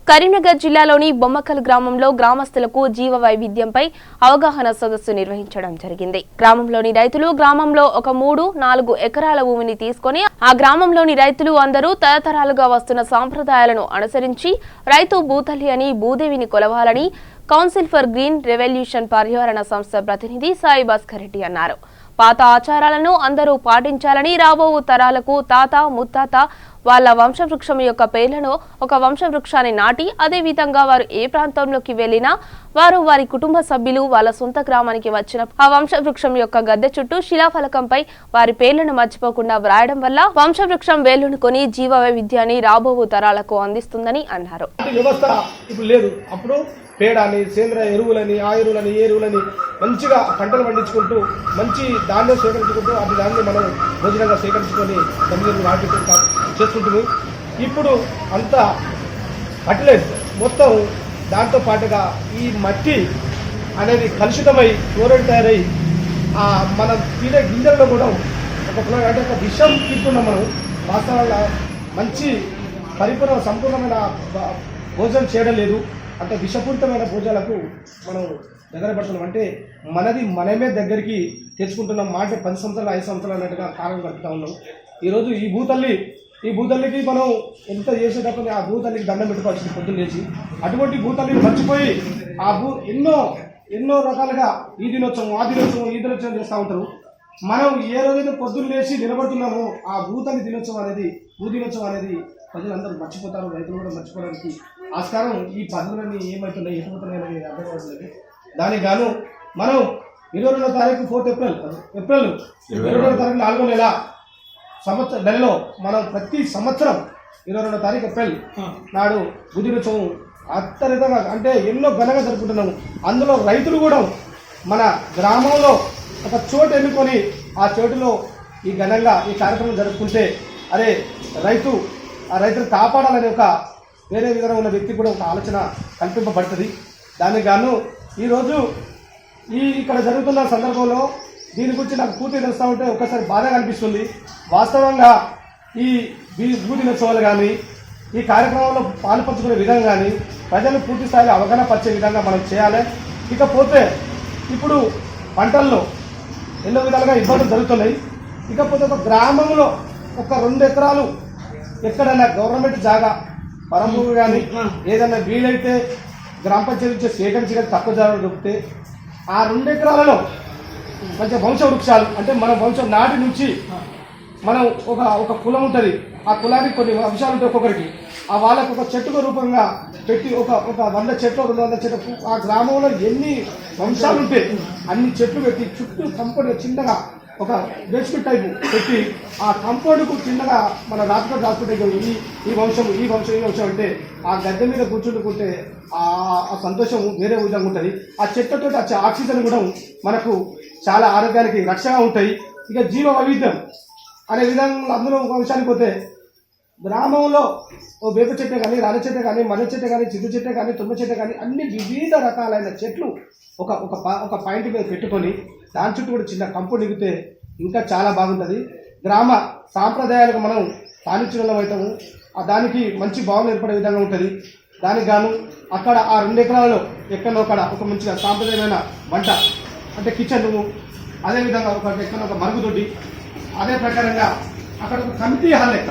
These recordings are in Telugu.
కరీంనగర్ జిల్లాలోని బొమ్మకల్ గ్రామంలో గ్రామస్తులకు జీవ వైవిధ్యంపై అవగాహన సదస్సు నిర్వహించడం జరిగింది. గ్రామంలోని రైతులు గ్రామంలో ఒక 3-4 ఎకరాల భూమిని తీసుకొని ఆ గ్రామంలోని రైతులు అందరూ తరతరాలుగా వస్తున్న సాంప్రదాయాలను అనుసరించి రైతు భూతల్లి అని భూదేవిని కొలవాలని కౌన్సిల్ ఫర్ గ్రీన్ రెవల్యూషన్ పర్యావరణ సంస్థ ప్రతినిధి సాయి భాస్కర్ రెడ్డి అన్నారు. పాత ఆచారాలను అందరూ పాటించాలని, రాబో తరాలకు తాత ముత్తాత వాళ్ళ వంశవృక్షం యొక్క పేర్లను ఒక వంశవృక్షాన్ని నాటి అదే విధంగా వారు ఏ ప్రాంతంలోకి వెళ్లినా వారు వారి కుటుంబ సభ్యులు వాళ్ళ సొంత గ్రామానికి వచ్చిన ఆ వంశవృక్షం యొక్క గద్దె చుట్టూ శిలాఫలకంపై వారి పేర్లను మర్చిపోకుండా వ్రాయడం వల్ల వంశవృక్షం వేళ్లునుకొని జీవ వైవిధ్యాన్ని రాబో తరాలకు అందిస్తుందని అన్నారు. పేడని, సేంద్రియ ఎరువులని, ఆ ఎరువులని, ఏ ఎరువులని మంచిగా పంటలు పండించుకుంటూ మంచి ధాన్యం సేకరించుకుంటూ అటు దాన్ని మనం భోజనంగా సేకరించుకొని తల్లిదండ్రులు వాటి చేసుకుంటుంది. ఇప్పుడు అంతా ఫర్టిలైజ్ మొత్తం దాంతో పాటుగా ఈ మట్టి అనేది కలుషితమై క్లోరైడ్ తయారై మనం తినే గింజల్లో కూడా ఒక విషం తీసుకున్నాం. మనం వాస్తవంగా మంచి సంపూర్ణమైన భోజనం చేయడం లేదు. అంటే విషపూరితమైన భోజనాలకు మనం దగ్గర పడుతున్నాం. అంటే మనమే దగ్గరికి తెచ్చుకుంటున్నాం. మాట 10 సంవత్సరాలు 5 సంవత్సరాలు అన్నట్టుగా కాలం గడుపుతా ఉన్నాం. ఈరోజు ఈ భూతల్లికి మనం ఎంత చేసేటప్పుడు ఆ భూతల్లికి దండం పెట్టుకోవాల్సింది పొద్దున్న లేచి. అటువంటి భూతల్లిని మర్చిపోయి ఎన్నో రకాలుగా ఈ దినోత్సవం ఆ దినోత్సవం ఈ దినోత్సవం చేస్తూ ఉంటారు. మనం ఏ రోజైతే పొద్దున్న లేచి నిలబడుతున్నామో ఆ భూతల్లి దినోత్సవం అనేది ప్రజలందరూ మర్చిపోతారు. రైతులు కూడా మర్చిపోవడానికి ఆస్కారం ఈ పద్ధతులన్నీ ఏమవుతున్నాయి ఎటుపోతున్నాయని అర్థం కావట్లేదు. దానికి గాను మనం 22వ తారీఖు 4th ఏప్రిల్ 22వ తారీఖు 4వ నెలలో మనం ప్రతి సంవత్సరం 22వ తారీఖు ఏప్రిల్ నాడు దినోత్సవం అత్యధికంగా అంటే ఎన్నో ఘనంగా జరుపుకుంటున్నాము. అందులో రైతులు కూడా మన గ్రామంలో ఒక చోటు ఎన్నుకొని ఆ చోటులో ఈ ఘనంగా ఈ కార్యక్రమం జరుపుకుంటే అరే రైతులు కాపాడాలనే ఒక వేరే విధంగా ఉన్న వ్యక్తి కూడా ఒక ఆలోచన కల్పింపబడుతుంది. దానికి గాను ఈరోజు ఇక్కడ జరుగుతున్న సందర్భంలో దీని గురించి నాకు పూర్తిగా తెలుస్తూ ఉంటే ఒక్కసారి బాధ కనిపిస్తుంది. వాస్తవంగా ఈ భూ దినోత్సవాలు కానీ ఈ కార్యక్రమంలో పాల్పంచుకునే విధంగా కానీ ప్రజలు పూర్తి స్థాయిలో అవగాహన పరిచే విధంగా మనం చేయాలి. ఇకపోతే ఇప్పుడు పంటల్లో ఎన్నో విధాలుగా ఇబ్బందులు జరుగుతున్నాయి. ఇకపోతే ఒక గ్రామంలో ఒక 2 ఎకరాలు ఎక్కడైనా గవర్నమెంట్ జాగా పరంభూమి కానీ ఏదైనా వీలైతే గ్రామ పంచాయతీ నుంచి సేకరించి కానీ తక్కువ జాగా దొరికితే ఆ 2 ఎకరాలలో మంచి వంశవృక్షాలు అంటే మన వంశం నాటి నుంచి మనం ఒక కులం ఉంటుంది. ఆ కులానికి కొన్ని అంశాలు ఉంటాయి. ఒక్కొక్కరికి ఆ వాళ్ళకు ఒక చెట్టుకు రూపంగా పెట్టి ఒక 100 చెట్లు 200 చెట్లు ఆ గ్రామంలో ఎన్ని వంశాలు ఉంటే అన్ని చెట్లు పెట్టి చుట్టూ కంపౌండ్ చిన్నగా ఒక బేస్మెంట్ టైపు పెట్టి ఆ కంపౌండ్కు చిన్నగా మన రాసుకుంటే ఈ వంశం అంటే ఆ గద్దె మీద కూర్చుంటుకుంటే ఆ సంతోషం వేరే విధంగా ఉంటుంది. ఆ చెట్లతో వచ్చే ఆక్సిజన్ కూడా మనకు చాలా ఆరోగ్యానికి రక్షగా ఉంటాయి. ఇక జీవ వైవిధ్యం అనే విధంగా అందులో ఒక విషయానికి పోతే గ్రామంలో ఓ వేప చెట్టే కానీ, రాళ్ళ చెట్టే కానీ, మర్రి చెట్టే కానీ, చిద్దు చెట్టే కానీ, తుమ్మ చెట్టే కానీ అన్ని వివిధ రకాలైన చెట్లు ఒక పాయింట్ మీద పెట్టుకొని దాని చుట్టూ కూడా చిన్న కంపు నిగితే ఇంకా చాలా బాగుంటుంది. గ్రామ సాంప్రదాయాలకు మనం స్థానించడం అవుతాము. దానికి మంచి భావన ఏర్పడే విధంగా ఉంటుంది. దానికి గాను అక్కడ ఆ 2 ఎకరాలలో ఎక్కడో ఒక మంచిగా సాంప్రదాయమైన వంట అంటే కిచెన్ రూము, అదేవిధంగా ఎక్కడో ఒక మరుగుదొడ్డి, అదే ప్రకారంగా అక్కడ ఒక కమిటీ హాల్ లెక్క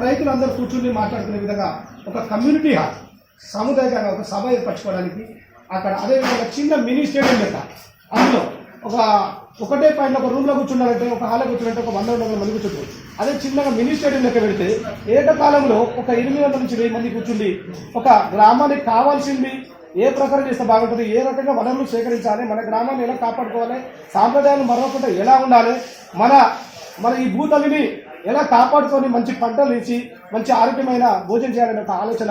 రైతులందరూ కూర్చుని మాట్లాడుకునే విధంగా ఒక కమ్యూనిటీ హాల్ సముదాయంగా ఒక సభ ఏర్పరచుకోవడానికి అక్కడ అదేవిధంగా చిన్న మినీ స్టేడియం లెక్క అందులో ఒకటే పాయింట్ ఒక రూమ్లో కూర్చున్నారంటే ఒక హాల్లో కూర్చున్నట్టే ఒక 100 మంది కూర్చుంటారు. అదే చిన్నగా మినీ స్టేడియం లెక్క పెడితే ఏకకాలంలో ఒక 800 నుంచి 1000 మంది కూర్చుండి ఒక గ్రామానికి కావాల్సింది ఏ ప్రకారం చేస్తే బాగుంటుంది, ఏ రకంగా వనరులు సేకరించాలి, మన గ్రామాన్ని ఎలా కాపాడుకోవాలి, సాంప్రదాయాలు మరొకటి ఎలా ఉండాలి, మన ఈ భూతల్లిని ఎలా కాపాడుకొని మంచి పంటలు ఇచ్చి మంచి ఆరోగ్యమైన భోజనం చేయాలనే ఒక ఆలోచన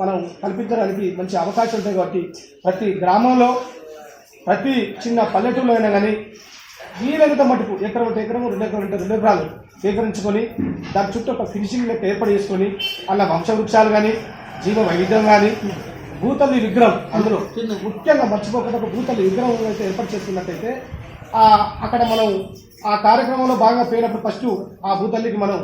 మనం కల్పించడానికి మంచి అవకాశం ఉంటాయి. కాబట్టి ప్రతి గ్రామంలో ప్రతి చిన్న పల్లెటూరులో అయినా కానీ వీలైనంత మటుకు ఎకరం 2 ఎకరాలు సేకరించుకొని దాని చుట్టూ ఒక ఫినిషింగ్ లెక్క ఏర్పాటు చేసుకొని అలా వంశవృక్షాలు కానీ జీవ వైవిధ్యం కానీ భూతల్లి విగ్రహం అందులో ముఖ్యంగా మర్చిపోకుండా ఒక భూతల్లి విగ్రహం అయితే ఏర్పాటు చేసుకున్నట్టయితే అక్కడ మనం ఆ కార్యక్రమంలో బాగా పోయినప్పుడు ఫస్ట్ ఆ భూతల్లికి మనం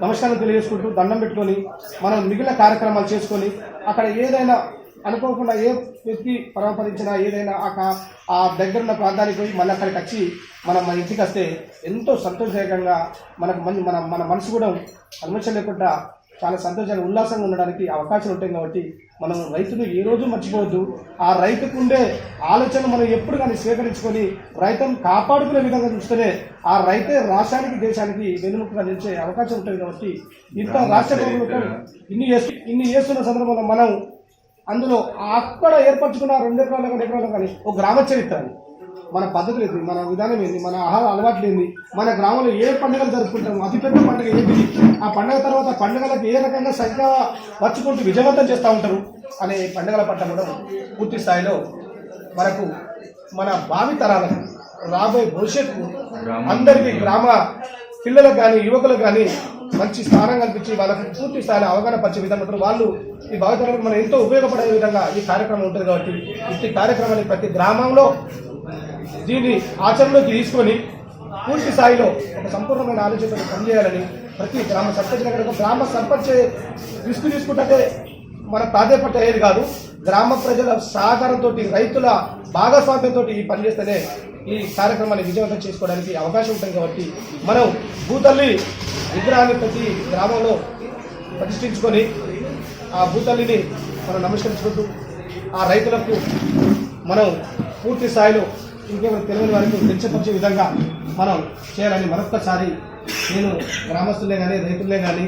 నమస్కారం తెలియజేసుకుంటూ దండం పెట్టుకొని మనం మిగిలిన కార్యక్రమాలు చేసుకొని అక్కడ ఏదైనా అనుకోకుండా ఏ వ్యక్తి పరమపదించినా ఏదైనా ఆ దగ్గరున్న ప్రాంతానికి పోయి మళ్ళీ అక్కడికి వచ్చి మనం మన ఇంటికి వస్తే ఎంతో సంతోషదాయకంగా మనకు మన మనసు కూడా కల్మషం లేకుండా చాలా సంతోషంగా ఉల్లాసంగా ఉండడానికి అవకాశాలు ఉంటాయి. కాబట్టి మనం రైతును ఏ రోజు మర్చిపోవద్దు. ఆ రైతుకు ఉండే ఆలోచన మనం ఎప్పుడు కానీ స్వీకరించుకొని రైతును కాపాడుకునే విధంగా చూస్తేనే ఆ రైతే రాష్ట్రానికి దేశానికి వెన్నుముకగా నిలిచే అవకాశం ఉంటుంది. కాబట్టి ఇంత రాష్ట్ర ప్రభుత్వం ఇన్ని చేస్తున్న సందర్భంలో మనం అందులో అక్కడ ఏర్పరచుకున్న 2 ఎకరాలు కానీ ఎకరాలు కానీ ఒక గ్రామ చరిత్ర, మన పద్ధతులు ఏంది, మన విధానం ఏంది, మన ఆహార అలవాట్లు ఏంది, మన గ్రామంలో ఏ పండుగలు జరుపుకుంటాము, అతిపెద్ద పండుగ ఏంటి, ఆ పండుగ తర్వాత పండుగలకు ఏ రకంగా సంఖ్య వచ్చుకుంటూ విజయవంతం చేస్తూ ఉంటారు అనే పండుగల పట్ల కూడా పూర్తి స్థాయిలో మనకు మన భావి తరాలకు రాబోయే భవిష్యత్తు అందరికీ గ్రామ పిల్లలకు కానీ యువకులకు కానీ మంచి స్థానం కల్పించి వాళ్ళకు పూర్తి స్థాయిలో అవగాహన పరిచే విధంగా వాళ్ళు ఈ భావితరాలకు మనం ఎంతో ఉపయోగపడే విధంగా ఈ కార్యక్రమం ఉంటుంది. కాబట్టి ఈ కార్యక్రమాన్ని ప్రతి గ్రామంలో దీన్ని ఆచరణలోకి తీసుకొని పూర్తి స్థాయిలో ఒక సంపూర్ణమైన ఆలోచనతో పనిచేయాలని ప్రతి గ్రామ సర్పంచ్ దగ్గర గ్రామ సర్పంచ్ రిస్క్ తీసుకుంటే మన ప్రాధాన్యపట్టేది కాదు, గ్రామ ప్రజల సహకారంతో రైతుల భాగస్వామ్యంతో ఈ పని చేస్తేనే ఈ కార్యక్రమాన్ని విజయవంతం చేసుకోవడానికి అవకాశం ఉంటుంది. కాబట్టి మనం భూతల్లి విగ్రహాన్ని ప్రతి గ్రామంలో ప్రతిష్ఠించుకొని ఆ భూతల్లిని మనం నమస్కరించుకుంటూ ఆ రైతులకు మనం పూర్తి స్థాయిలో ఇంకేమైనా తెలియని వారికి తెచ్చపరిచే విధంగా మనం చేయాలని మరొక్కసారి నేను గ్రామస్తులే కానీ రైతులే కానీ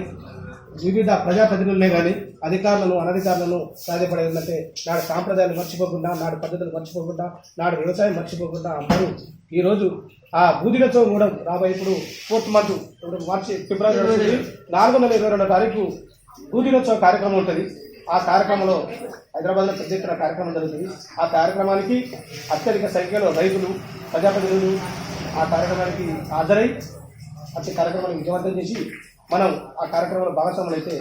వివిధ ప్రజాప్రతినిధులనే కానీ అధికారులను అనధికారులను సాధ్యపడేది ఏంటంటే నాడు సాంప్రదాయాలు మర్చిపోకుండా, నాడు పద్ధతులు మర్చిపోకుండా, నాడు వ్యవసాయం మర్చిపోకుండా అందరూ ఈరోజు ఆ బూదినోత్సవం కూడా రాబోయే ఇప్పుడు 4th మంత్ ఇప్పుడు ఫిబ్రవరి 422వ తారీఖు బూదినోత్సవ కార్యక్రమం ఉంటుంది. ఆ కార్యక్రమంలో హైదరాబాద్లో పెద్ద ఎత్తున కార్యక్రమం జరుగుతుంది. ఆ కార్యక్రమానికి అత్యధిక సంఖ్యలో రైతులు ప్రజాప్రతినిధులు ఆ కార్యక్రమానికి హాజరై అతి కార్యక్రమాన్ని విజయవంతం చేసి మనం ఆ కార్యక్రమంలో భాగస్వాములు అయితే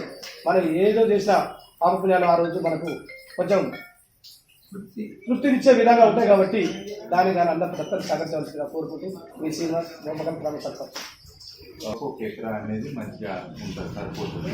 మనం ఏదో చేసిన పాపపుణ్యాలు ఆ రోజు మనకు కొంచెం తృప్తినిచ్చే విధంగా ఉంటాయి. కాబట్టి దాన్ని అందరూ దత్తత సహకరించవలసిందిగా కోరుకుంటూ మీ శ్రీనివాస్ బొమ్మకల్ గ్రామ సర్పంచ్. ఒక్కొక్క ఎకరా అనేది మంచిగా ఉంటుంది, సరిపోతుంది.